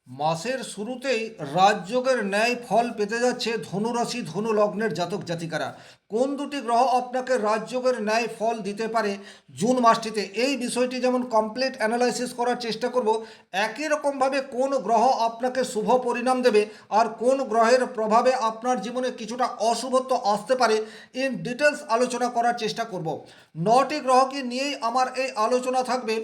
মাসের শুরুতেই রাজযোগের ন্যায় ফল পেতে যাচ্ছে ধনুরাশি ধনু লগ্নের জাতক জাতিকারা। কোন দুটি গ্রহ আপনাকে রাজযোগের ন্যায় ফল দিতে পারে জুন মাসটিতে, এই বিষয়টি যেমন কমপ্লিট অ্যানালাইসিস করার চেষ্টা করব, একই রকমভাবে কোন গ্রহ আপনাকে শুভ পরিণাম দেবে আর কোন গ্রহের প্রভাবে আপনার জীবনে কিছুটা অশুভত্ব আসতে পারে ইন ডিটেলস আলোচনা করার চেষ্টা করব। 9টি গ্রহকে নিয়েই আমার এই আলোচনা থাকবে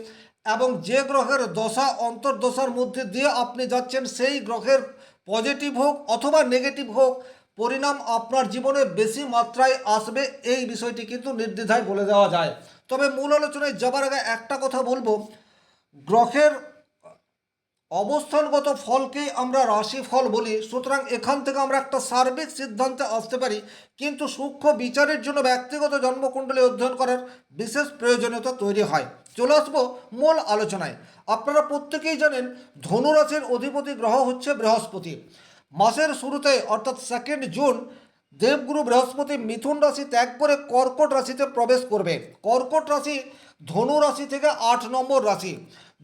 এবং যে গ্রহের দশা অন্তর্দশার মধ্যে দিয়ে আপনি যাচ্ছেন সেই গ্রহের পজিটিভ হোক অথবা নেগেটিভ হোক পরিণাম আপনার জীবনে বেশি মাত্রায় আসবে, এই বিষয়টি কিন্তু নির্দ্বিধায় বলে দেওয়া যায়। তবে মূল আলোচনায় যাবার আগে একটা কথা বলবো, গ্রহের অবস্থানগত ফলকেই আমরা রাশিফল বলি, সুতরাং এখান থেকে আমরা একটা সার্বিক সিদ্ধান্তে আসতে পারি, কিন্তু সূক্ষ্ম বিচারের জন্য ব্যক্তিগত জন্মকুণ্ডলী অধ্যয়ন করার বিশেষ প্রয়োজনীয়তা তৈরি হয়। চলে আসবো মূল আলোচনায়। আপনারা প্রত্যেকেই জানেন ধনুরাশির অধিপতি গ্রহ হচ্ছে বৃহস্পতি। মাসের শুরুতে অর্থাৎ 2 জুন দেবগুরু বৃহস্পতি মিথুন রাশি ত্যাগ করে কর্কট রাশিতে প্রবেশ করবে। কর্কট রাশি ধনু রাশি থেকে 8 নম্বর রাশি।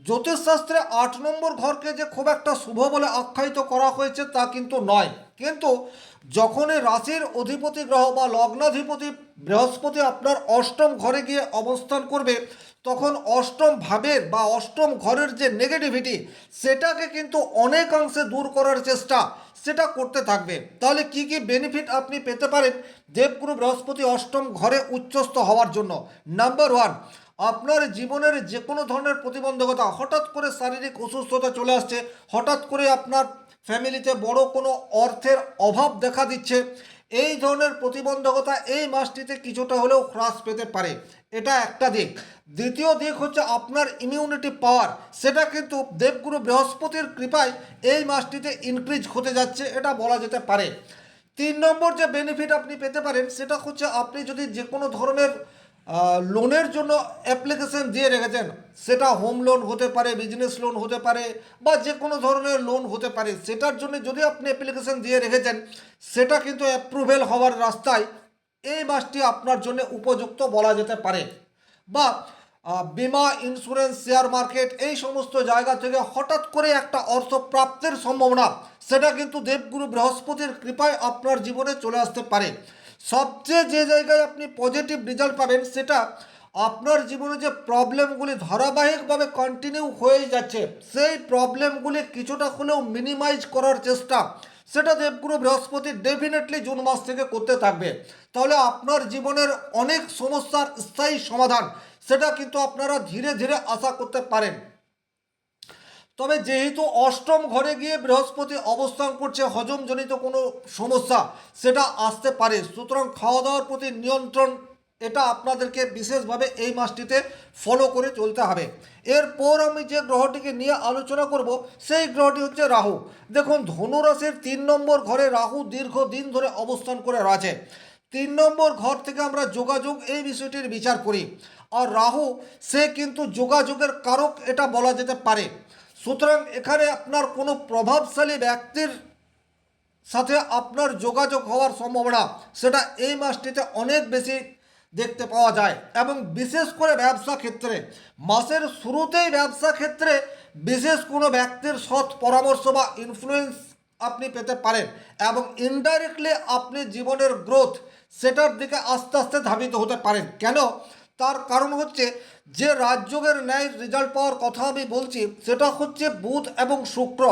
জ্যোতিষশাস্ত্রে 8 নম্বর ঘরকে যে খুব একটা শুভ বলে আখ্যায়িত করা হয়েছে তা কিন্তু নয়, কিন্তু যখনই রাশির অধিপতি গ্রহ বা লগ্নাধিপতি বৃহস্পতি আপনার অষ্টম ঘরে গিয়ে অবস্থান করবে, তখন অষ্টম ভাবের বা অষ্টম ঘরের যে নেগেটিভিটি সেটাকে কিন্তু অনেকাংশে দূর করার চেষ্টা সেটা করতে থাকবে। তাহলে কি কি বেনিফিট আপনি পেতে পারেন দেবগুরু বৃহস্পতি অষ্টম ঘরে উচ্চস্থ হওয়ার জন্য? নাম্বার 1, আপনার জীবনের যে কোনো ধরনের প্রতিবন্ধকতা, হঠাৎ করে শারীরিক অসুস্থতা চলে আসছে, হঠাৎ করে আপনার ফ্যামিলিতে বড় কোনো অর্থের অভাব দেখা দিচ্ছে, এই ধরনের প্রতিবন্ধকতা এই মাসটিতে কিছুটা হলেও হ্রাস পেতে পারে, এটা একটা দিক। দ্বিতীয় দিক হচ্ছে আপনার ইমিউনিটি পাওয়ার, সেটা কিন্তু দেবগুরু বৃহস্পতির কৃপায় এই মাসটিতে ইনক্রিজ হতে যাচ্ছে, এটা বলা যেতে পারে। 3 নম্বর যে বেনিফিট আপনি পেতে পারেন সেটা হচ্ছে আপনি যদি যে কোনো ধরনের লোনের জন্য অ্যাপ্লিকেশন দিয়ে রেখেছেন, সেটা হোম লোন হতে পারে, বিজনেস লোন হতে পারে, বা যে কোনো ধরনের লোন হতে পারে, সেটার জন্য যদি আপনি অ্যাপ্লিকেশন দিয়ে রেখেছেন সেটা কিন্তু অ্যাপ্রুভেল হওয়ার রাস্তায় এই মাসটি আপনার জন্য উপযুক্ত বলা যেতে পারে। বা বিমা, ইন্স্যুরেন্স, শেয়ার মার্কেট এই সমস্ত জায়গা থেকে হঠাৎ করে একটা অর্থ প্রাপ্তির সম্ভাবনা সেটা কিন্তু দেবগুরু বৃহস্পতির কৃপায় আপনার জীবনে চলে আসতে পারে। সবচেয়ে যে জায়গায় আপনি পজিটিভ রেজাল্ট পাবেন সেটা আপনার জীবনে যে প্রবলেমগুলি ধারাবাহিকভাবে কন্টিনিউ হয়ে যাচ্ছে সেই প্রবলেমগুলি কিছুটা হলেও মিনিমাইজ করার চেষ্টা সেটা দেবগুরু বৃহস্পতি ডেফিনেটলি জুন মাস থেকে করতে থাকবে। তাহলে আপনার জীবনের অনেক সমস্যার স্থায়ী সমাধান সেটা কিন্তু আপনারা ধীরে ধীরে আশা করতে পারেন। তবে যেহেতু অষ্টম ঘরে গিয়ে বৃহস্পতি অবস্থান করছে, হজমজনিত কোনো সমস্যা সেটা আসতে পারে, সুতরাং খাওয়া দাওয়ার প্রতি নিয়ন্ত্রণ এটা আপনাদেরকে বিশেষভাবে এই মাসটিতে ফলো করে চলতে হবে। এরপর আমি যে গ্রহটিকে নিয়ে আলোচনা করব সেই গ্রহটি হচ্ছে রাহু। দেখুন, ধনুরাশির 3 নম্বর ঘরে রাহু দীর্ঘদিন ধরে অবস্থান করে রয়েছে। 3 নম্বর ঘর থেকে আমরা যোগাযোগ এই বিষয়টির বিচার করি, আর রাহু সে কিন্তু যোগাযোগের কারক এটা বলা যেতে পারে। সুতরাং এখানে আপনার কোনো প্রভাবশালী ব্যক্তির সাথে আপনার যোগাযোগ হওয়ার সম্ভাবনা সেটা এই মাসটিতে অনেক বেশি দেখতে পাওয়া যায়, এবং বিশেষ করে ব্যবসা ক্ষেত্রে মাসের শুরুতেই ব্যবসা ক্ষেত্রে বিশেষ কোনো ব্যক্তির সৎ পরামর্শ বা ইনফ্লুয়েন্স আপনি পেতে পারেন, এবং ইনডাইরেক্টলি আপনি জীবনের গ্রোথ সেটার দিকে আস্তে আস্তে ধাবিত হতে পারেন। কেন? তার কারণ হচ্ছে যে রাজযোগের ন্যায় রেজাল্ট পাওয়ার কথা আমি বলছি সেটা হচ্ছে বুধ এবং শুক্র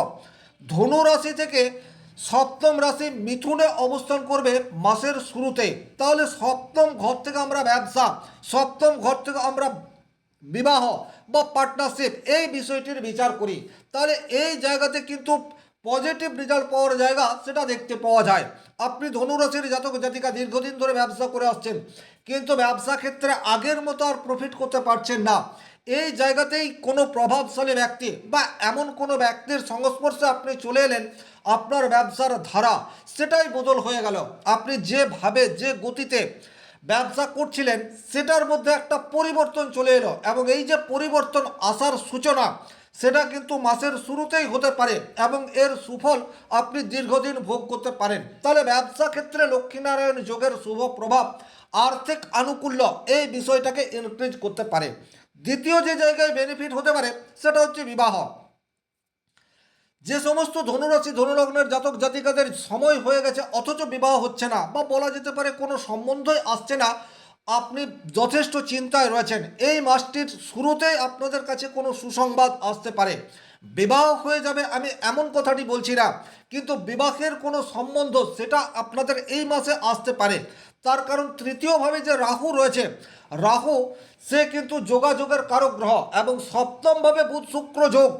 ধনু রাশি থেকে সপ্তম রাশি মিথুনে অবস্থান করবে মাসের শুরুতে। তাহলে সপ্তম ঘর থেকে আমরা ব্যবসা, সপ্তম ঘর থেকে আমরা বিবাহ বা পার্টনারশিপ এই বিষয়টির বিচার করি, তাহলে এই জায়গাতে কিন্তু পজিটিভ রেজাল্ট পাওয়ার জায়গা সেটা দেখতে পাওয়া যায়। আপনি ধনুরাশির জাতক জাতিকা দীর্ঘদিন ধরে ব্যবসা করে আসছেন, কিন্তু ব্যবসা ক্ষেত্রে আগের মতো আর প্রফিট করতে পারছেন না, এই জায়গাতেই কোনো প্রভাবশালী ব্যক্তি বা এমন কোনো ব্যক্তির সংস্পর্শে আপনি চলে এলেন, আপনার ব্যবসার ধারা সেটাই বদল হয়ে গেল। আপনি যেভাবে যে গতিতে ব্যবসা করছিলেন সেটার মধ্যে একটা পরিবর্তন চলে এলো, এবং এই যে পরিবর্তন আসার সূচনা সেটা কিন্তু মাসের শুরুতেই হতে পারে, এবং এর সুফল আপনি দীর্ঘদিন ভোগ করতে পারেন। তাহলে ব্যবসা ক্ষেত্রে লক্ষ্মীনারায়ণ যোগের শুভ প্রভাব আর্থিক আনুকূল্য এই বিষয়টাকে ইনক্রিজ করতে পারে। দ্বিতীয় যে জায়গায় বেনিফিট হতে পারে সেটা হচ্ছে বিবাহ। যে সমস্ত ধনুরাশি ধনুলগ্নের জাতক জাতিকাদের সময় হয়ে গেছে অথচ বিবাহ হচ্ছে না, বা বলা যেতে পারে কোনো সম্বন্ধই আসছে না, আপনি যথেষ্ট চিন্তায় রয়েছেন। এই মাসটির শুরুতেই আপনাদের কাছে কোনো সুসংবাদ আসতে পারে। বিবাহ হয়ে যাবে আমি এমন কথাটি বলছি না, কিন্তু বিবাহের কোনো সম্বন্ধ সেটা আপনাদের এই মাসে আসতে পারে। তার কারণ তৃতীয়ভাবে যে রাহু রয়েছে, রাহু সে কিন্তু যোগাযোগের কারক গ্রহ, এবং সপ্তমভাবে বুধ শুক্র যোগ,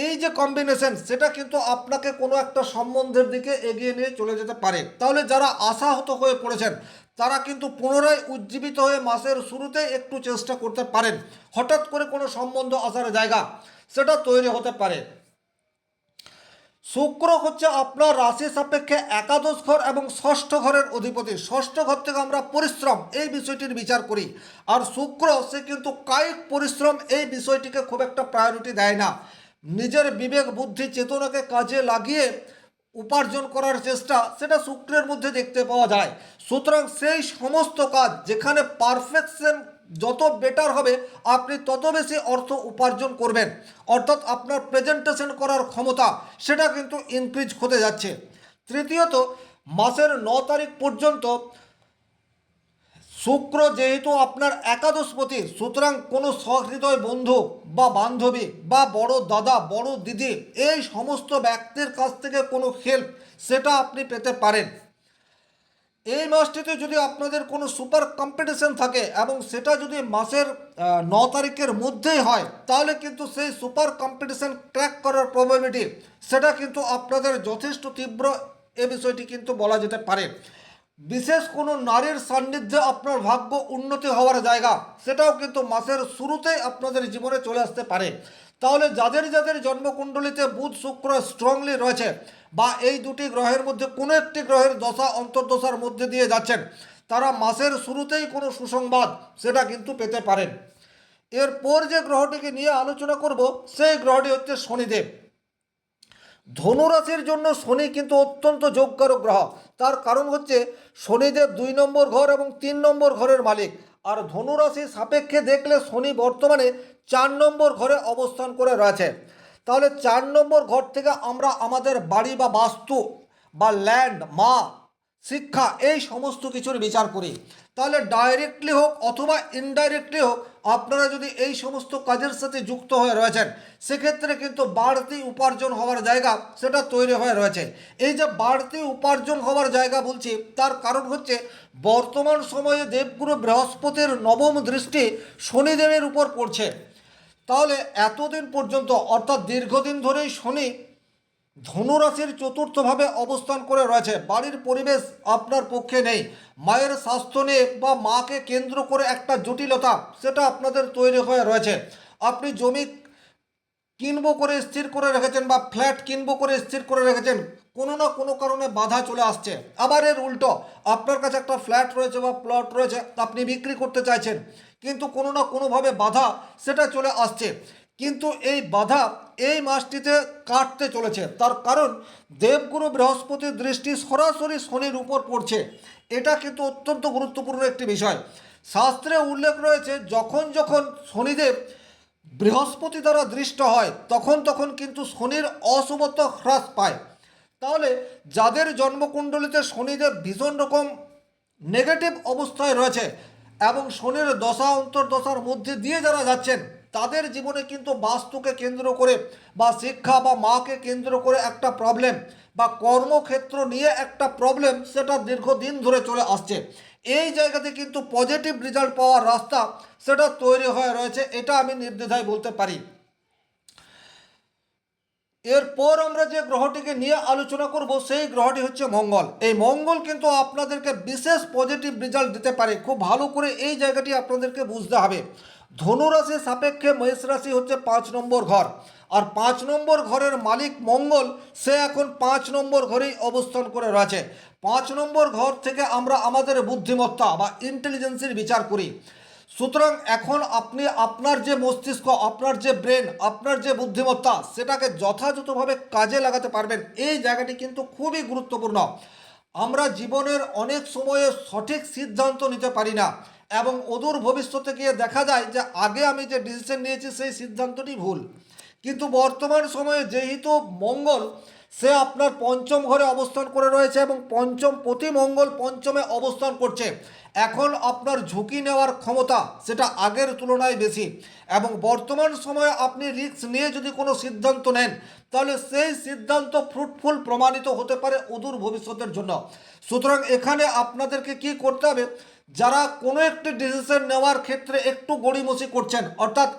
এই যে কম্বিনেশন সেটা কিন্তু আপনাকে কোনো একটা সম্বন্ধের দিকে এগিয়ে নিয়ে চলে যেতে পারে। তাহলে যারা আশাহত হয়ে পড়েছেন তারা কিন্তু পুনরায় উজ্জীবিত হয়ে মাসের শুরুতে একটু চেষ্টা করতে পারেন। হঠাৎ করে কোনো সম্বন্ধ আসার জায়গা সেটা তৈরি হতে পারে। শুক্র হচ্ছে আপনার রাশি সাপেক্ষে একাদশ ঘর এবং ষষ্ঠ ঘরের অধিপতি। ষষ্ঠ ঘর থেকে আমরা পরিশ্রম এই বিষয়টির বিচার করি, আর শুক্র সে কিন্তু কায়িক পরিশ্রম এই বিষয়টিকে খুব একটা প্রায়োরিটি দেয় না। নিজের বিবেক বুদ্ধি চেতনাকে কাজে লাগিয়ে উপার্জন করার চেষ্টা সেটা শুক্রের মধ্যে দেখতে পাওয়া যায়। সুতরাং সেই সমস্ত কাজ যেখানে পারফেকশন যত বেটার হবে আপনি তত বেশি অর্থ উপার্জন করবেন, অর্থাৎ আপনার প্রেজেন্টেশন করার ক্ষমতা সেটা কিন্তু ইনক্রিজ হতে যাচ্ছে। তৃতীয়ত, মাসের 9 তারিখ পর্যন্ত শুক্র যেহেতু আপনার একাদশপতি, সুতরাং কোনো সহৃদয় বন্ধু বা বান্ধবী বা বড় দাদা বড় দিদি এই সমস্ত ব্যক্তির কাছ থেকে কোনো হেল্প সেটা আপনি পেতে পারেন। এই মাসটিতে যদি আপনাদের কোনো সুপার কম্পিটিশন থাকে এবং সেটা যদি মাসের 9 তারিখের মধ্যেই হয়, তাহলে কিন্তু সেই সুপার কম্পিটিশন ক্র্যাক করার প্রবাবিলিটি সেটা কিন্তু আপনাদের যথেষ্ট তীব্র, এ বিষয়টি কিন্তু বলা যেতে পারে। বিশেষ কোনো নারীর সান্নিধ্যে আপনার ভাগ্য উন্নতি হওয়ার জায়গা সেটাও কিন্তু মাসের শুরুতেই আপনাদের জীবনে চলে আসতে পারে। তাহলে যাদের যাদের জন্মকুণ্ডলিতে বুধ শুক্র স্ট্রংলি রয়েছে, বা এই দুটি গ্রহের মধ্যে কোনো একটি গ্রহের দশা অন্তর্দশার মধ্যে দিয়ে যাচ্ছেন, তারা মাসের শুরুতেই কোনো সুসংবাদ সেটা কিন্তু পেতে পারেন। এরপর যে গ্রহটিকে নিয়ে আলোচনা করব সেই গ্রহটি হচ্ছে শনিদেব। ধনুরাশির জন্য শনি কিন্তু অত্যন্ত যোগকারক গ্রহ। তার কারণ হচ্ছে শনিদেব 2 নম্বর ঘর এবং 3 নম্বর ঘরের মালিক, আর ধনুরাশির সাপেক্ষে দেখলে শনি বর্তমানে 4 নম্বর ঘরে অবস্থান করে রয়েছে। তাহলে 4 নম্বর ঘর থেকে আমরা আমাদের বাড়ি বা বাস্তু বা ল্যান্ড, মা, শিক্ষা এই সমস্ত কিছুর বিচার করি। তাহলে ডাইরেক্টলি হোক অথবা ইনডাইরেক্টলি হোক আপনারা যদি এই সমস্ত কাজের সাথে যুক্ত হয়ে রয়েছেন, সেক্ষেত্রে কিন্তু বাড়তি উপার্জন হওয়ার জায়গা সেটা তৈরি হয়ে রয়েছে। এই যে বাড়তি উপার্জন হওয়ার জায়গা বলছি, তার কারণ হচ্ছে বর্তমান সময়ে দেবগুরু বৃহস্পতির নবম দৃষ্টি শনিদেবের উপর পড়ছে। তাহলে এতদিন পর্যন্ত অর্থাৎ দীর্ঘদিন ধরেই শনি ধনুরাশির চতুর্থভাবে অবস্থান করে রয়েছে। বাড়ির পরিবেশ আপনার পক্ষে নেই, মায়ের স্বাস্থ্য নিয়ে বা মাকে কেন্দ্র করে একটা জটিলতা সেটা আপনাদের তৈরি হয়ে রয়েছে। আপনি জমি কিনবো করে স্থির করে রেখেছেন বা ফ্ল্যাট কিনবো করে স্থির করে রেখেছেন, কোনো না কোনো কারণে বাধা চলে আসছে। আবার এর উল্টো, আপনার কাছে একটা ফ্ল্যাট রয়েছে বা প্লট রয়েছে, আপনি বিক্রি করতে চাইছেন, কিন্তু কোনো না কোনোভাবে বাধা সেটা চলে আসছে। কিন্তু এই বাধা এই মাসটিতে কাটতে চলেছে, তার কারণ দেবগুরু বৃহস্পতির দৃষ্টি সরাসরি শনির উপর পড়ছে। এটা কিন্তু অত্যন্ত গুরুত্বপূর্ণ একটি বিষয়। শাস্ত্রে উল্লেখ রয়েছে যখন যখন শনিদেব বৃহস্পতি দ্বারা দৃষ্ট হয় তখন তখন কিন্তু শনির অশুভত্ব হ্রাস পায়। তাহলে যাদের জন্মকুণ্ডলিতে শনিদেব ভীষণ রকম নেগেটিভ অবস্থায় রয়েছে এবং শনির দশা অন্তর্দশার মধ্যে দিয়ে যারা যাচ্ছেন, তাদের জীবনে কিন্তু বাস্তুকে কেন্দ্র করে বা শিক্ষা বা মাকে কেন্দ্র করে একটা প্রবলেম বা কর্মক্ষেত্র নিয়ে একটা প্রবলেম সেটা দীর্ঘদিন ধরে চলে আসছে। এই জায়গাতে কিন্তু পজিটিভ রেজাল্ট পাওয়ার রাস্তা সেটা তৈরি হয়ে রয়েছে, এটা আমি নির্দ্বিধায় বলতে পারি। এরপর আমরা যে গ্রহটিকে নিয়ে আলোচনা করব সেই গ্রহটি হচ্ছে মঙ্গল। এই মঙ্গল কিন্তু আপনাদেরকে বিশেষ পজিটিভ রেজাল্ট দিতে পারে। খুব ভালো করে এই জায়গাটি আপনাদেরকে বুঝতে হবে। ধনুরাশির সাপেক্ষে মেষ রাশি হচ্ছে 5 নম্বর ঘর, আর 5 নম্বর ঘরের মালিক মঙ্গল সে এখন 5 নম্বর ঘরেই অবস্থান করে রয়েছে। 5 নম্বর ঘর থেকে আমরা আমাদের বুদ্ধিমত্তা বা ইন্টেলিজেন্সের বিচার করি। সুতরাং এখন আপনি আপনার যে মস্তিষ্ক, আপনার যে ব্রেন, আপনার যে বুদ্ধিমত্তা সেটাকে যথাযথভাবে কাজে লাগাতে পারবেন, এই জায়গাটি কিন্তু খুবই গুরুত্বপূর্ণ। আমরা জীবনের অনেক সময়ে সঠিক সিদ্ধান্ত নিতে পারি না এবং অদূর ভবিষ্যতে গিয়ে দেখা যায় যে আগে আমি যে ডিসিশন নিয়েছি সেই সিদ্ধান্তটি ভুল। কিন্তু বর্তমান সময়ে যেহেতু মঙ্গল সে আপনার পঞ্চম ঘরে অবস্থান করে রয়েছে এবং পঞ্চম প্রতি মঙ্গল পঞ্চমে অবস্থান করছে, এখন আপনার ঝুঁকি নেওয়ার ক্ষমতা সেটা আগের তুলনায় বেশি এবং বর্তমান সময়ে আপনি রিস্ক নিয়ে যদি কোনো সিদ্ধান্ত নেন তাহলে সেই সিদ্ধান্ত ফ্রুটফুল প্রমাণিত হতে পারে অদূর ভবিষ্যতের জন্য। সুতরাং এখানে আপনাদেরকে কি করতে হবে, যারা কোনো একটি ডিসিশন নেওয়ার ক্ষেত্রে একটু গড়িমসি করছেন, অর্থাৎ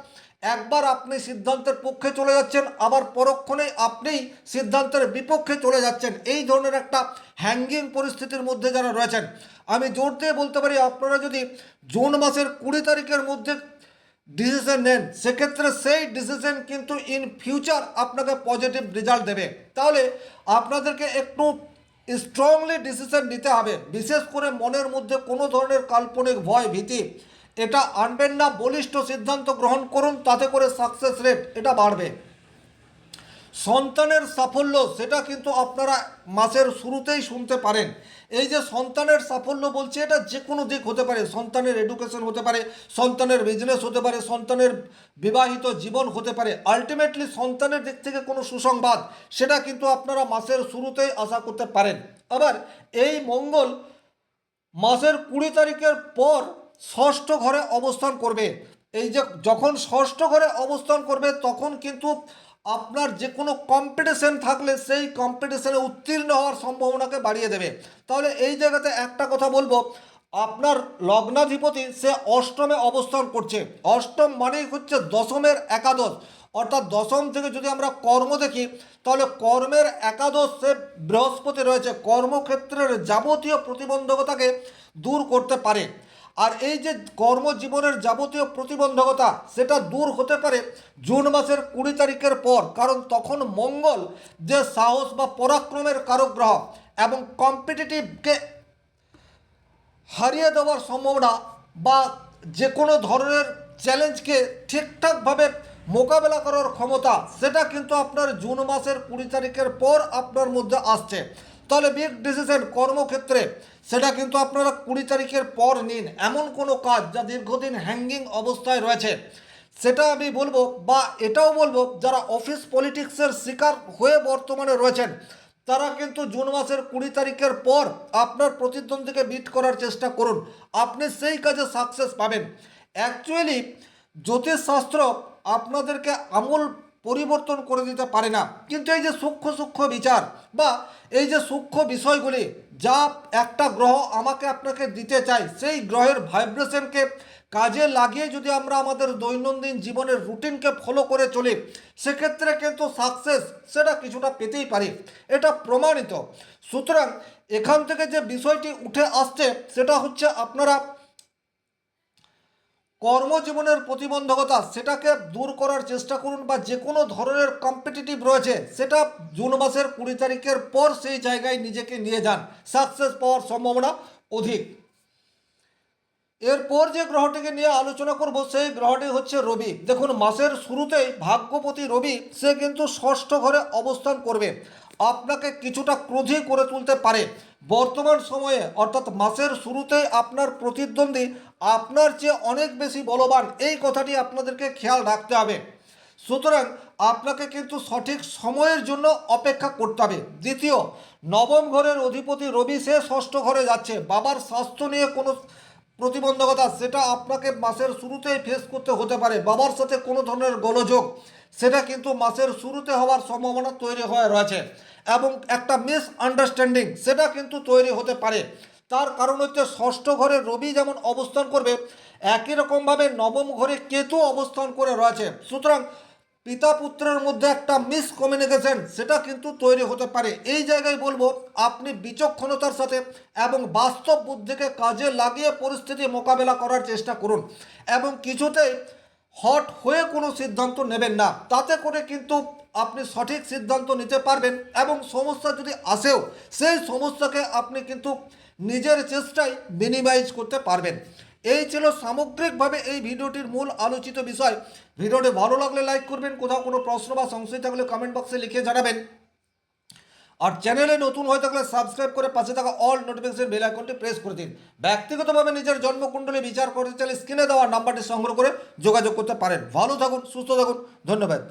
একবার আপনি সিদ্ধান্তের পক্ষে চলে যাচ্ছেন আবার পরক্ষণেই আপনি সিদ্ধান্তের বিপক্ষে চলে যাচ্ছেন, এই ধরনের একটা হ্যাঙ্গিং পরিস্থিতির মধ্যে যারা রয়েছেন, আমি জোর দিয়ে বলতে পারি আপনারা যদি জুন মাসের 20 তারিখের মধ্যে ডিসিশন নেন সেক্ষেত্রে সেই ডিসিশন কিন্তু ইন ফিউচার আপনাকে পজিটিভ রেজাল্ট দেবে। তাহলে আপনাদেরকে একটু স্ট্রংলি ডিসিশন নিতে হবে, বিশেষ করে মনের মধ্যে কোনো ধরনের কাল্পনিক ভয় ভীতি এটা আনবেন না, বলিষ্ঠ সিদ্ধান্ত গ্রহণ করুন, তাতে করে সাকসেস রেট এটা বাড়বে। সন্তানের সাফল্য সেটা কিন্তু আপনারা মাসের শুরুতেই শুনতে পারেন। এই যে সন্তানের সাফল্য বলছে এটা যে কোনো দিক হতে পারে, সন্তানের এডুকেশন হতে পারে, সন্তানের বিজনেস হতে পারে, সন্তানের বিবাহিত জীবন হতে পারে, আলটিমেটলি সন্তানের দিক থেকে কোনো সুসংবাদ সেটা কিন্তু আপনারা মাসের শুরুতেই আশা করতে পারেন। আবার এই মঙ্গল মাসের 20 তারিখের পর ষষ্ঠ ঘরে অবস্থান করবে। এই যে যখন ষষ্ঠ ঘরে অবস্থান করবে তখন কিন্তু আপনার যে কোনো কম্পিটিশন থাকলে সেই কম্পিটিশনে উত্তীর্ণ হওয়ার সম্ভাবনাকে বাড়িয়ে দেবে। তাহলে এই জায়গাতে একটা কথা বলবো, আপনার লগ্নাধিপতি সে অষ্টমে অবস্থান করছে, অষ্টম মানেই হচ্ছে দশমের একাদশ, অর্থাৎ দশম থেকে যদি আমরা কর্ম দেখি তাহলে কর্মের একাদশে বৃহস্পতি রয়েছে, কর্মক্ষেত্রের যাবতীয় প্রতিবন্ধকতাকে দূর করতে পারে। আর এই যে কর্মজীবনের যাবতীয় প্রতিবন্ধকতা সেটা দূর হতে পারে জুন মাসের 20 তারিখের পর, কারণ তখন মঙ্গল যে সাহস বা পরাক্রমের কারক গ্রহ এবং কম্পিটিটিভকে হারিয়ে দেওয়ার সম্ভাবনা বা যে কোনো ধরনের চ্যালেঞ্জকে ঠিকঠাকভাবে মোকাবেলা করার ক্ষমতা সেটা কিন্তু আপনার জুন মাসের 20 তারিখের পর আপনার মধ্যে আসছে। তাহলে বিগ ডিসিশন কর্মক্ষেত্রে সেটা কিন্তু আপনারা 20 তারিখের পর নিন। এমন কোনো কাজ যা দীর্ঘদিন হ্যাঙ্গিং অবস্থায় রয়েছে সেটা আমি বলবো, বা এটাও বলবো যারা অফিস পলিটিক্সের শিকার হয়ে বর্তমানে রয়েছেন তারা কিন্তু জুন মাসের 20 তারিখের পর আপনার প্রতিদ্বন্দ্বীকে বিট করার চেষ্টা করুন, আপনি সেই কাজে সাকসেস পাবেন। অ্যাকচুয়ালি জ্যোতিষশাস্ত্র আপনাদেরকে আমূল পরিবর্তন করে দিতে পারে না, কিন্তু এই যে সূক্ষ্ম সূক্ষ্ম বিচার বা এই যে সূক্ষ্ম বিষয়গুলি যা একটা গ্রহ আমাকে আপনাকে দিতে চাই সেই গ্রহের ভাইব্রেশনকে কাজে লাগিয়ে যদি আমরা আমাদের দৈনন্দিন জীবনের রুটিনকে ফলো করে চলি সেক্ষেত্রে কিন্তু সাকসেস সেটা কিছুটা পেতেই পারি, এটা প্রমাণিত। সুতরাং এখান থেকে যে বিষয়টি উঠে আসছে সেটা হচ্ছে আপনারা কর্মজীবনের প্রতিবন্ধকতা সেটাকে দূর করার চেষ্টা করুন, বা যে কোনো ধরনের কম্পিটিটিভ রয়েছে সেটা জুন মাসের 20 তারিখের পর সেই জায়গায় নিজেকে নিয়ে যান, সাকসেস পাওয়ার সম্ভাবনা অধিক। এরপর যে গ্রহটিকে নিয়ে আলোচনা করব সেই গ্রহটি হচ্ছে রবি। দেখুন মাসের শুরুতেই ভাগ্যপতি রবি সে কিন্তু ষষ্ঠ ঘরে অবস্থান করবে, আপনাকে কিছুটা ক্রোধী করে তুলতে পারে। বর্তমান সময়ে অর্থাৎ মাসের শুরুতেই আপনার প্রতিদ্বন্দ্বী আপনার চেয়ে অনেক বেশি বলবান, এই কথাটি আপনাদেরকে খেয়াল রাখতে হবে। সুতরাং আপনাকে কিন্তু সঠিক সময়ের জন্য অপেক্ষা করতে হবে। দ্বিতীয়, নবম ঘরের অধিপতি রবি সে ষষ্ঠ ঘরে যাচ্ছে, বাবার স্বাস্থ্য নিয়ে কোনো প্রতিবন্ধকতা সেটা আপনাকে মাসের শুরুতেই ফেস করতে হতে পারে, বাবার সাথে কোনো ধরনের গোলযোগ সেটা কিন্তু মাসের শুরুতে হওয়ার সম্ভাবনা তৈরি হয়ে রয়েছে এবং একটা মিস আন্ডারস্ট্যান্ডিং সেটা কিন্তু তৈরি হতে পারে। তার কারণ হচ্ছে ষষ্ঠ ঘরে রবি যেমন অবস্থান করবে একই রকমভাবে নবম ঘরে কেতু অবস্থান করে রয়েছে, সুতরাং পিতা পুত্রের মধ্যে একটা মিসকমিউনিকেশন সেটা কিন্তু তৈরি হতে পারে। এই জায়গায় বলবো আপনি বিচক্ষণতার সাথে এবং বাস্তব বুদ্ধিকে কাজে লাগিয়ে পরিস্থিতি মোকাবেলা করার চেষ্টা করুন এবং কিছুতেই হট হয়ে কোনো সিদ্ধান্ত নেবেন না, তাতে করে কিন্তু আপনি সঠিক সিদ্ধান্ত নিতে পারবেন এবং সমস্যা যদি আসেও সেই সমস্যাকে আপনি কিন্তু নিজের চেষ্টায় মিনিমাইজ করতে পারবেন। এই ছিল সামগ্রিকভাবে এই ভিডিওটির মূল আলোচিত বিষয়। ভিডিওটি ভালো লাগলে লাইক করবেন, কোথাও কোনো প্রশ্ন বা সংশয় থাকলে কমেন্ট বক্সে লিখে জানাবেন, আর চ্যানেলে নতুন হয়ে থাকলে সাবস্ক্রাইব করে পাশে থাকা অল নোটিফিকেশন বেল আইকনটি প্রেস করে দিন। ব্যক্তিগতভাবে নিজের জন্মকুণ্ডলী বিচার করতে চাইলে স্ক্রিনে দেওয়া নাম্বারটি সংগ্রহ করে যোগাযোগ করতে পারেন। ভালো থাকুন, সুস্থ থাকুন, ধন্যবাদ।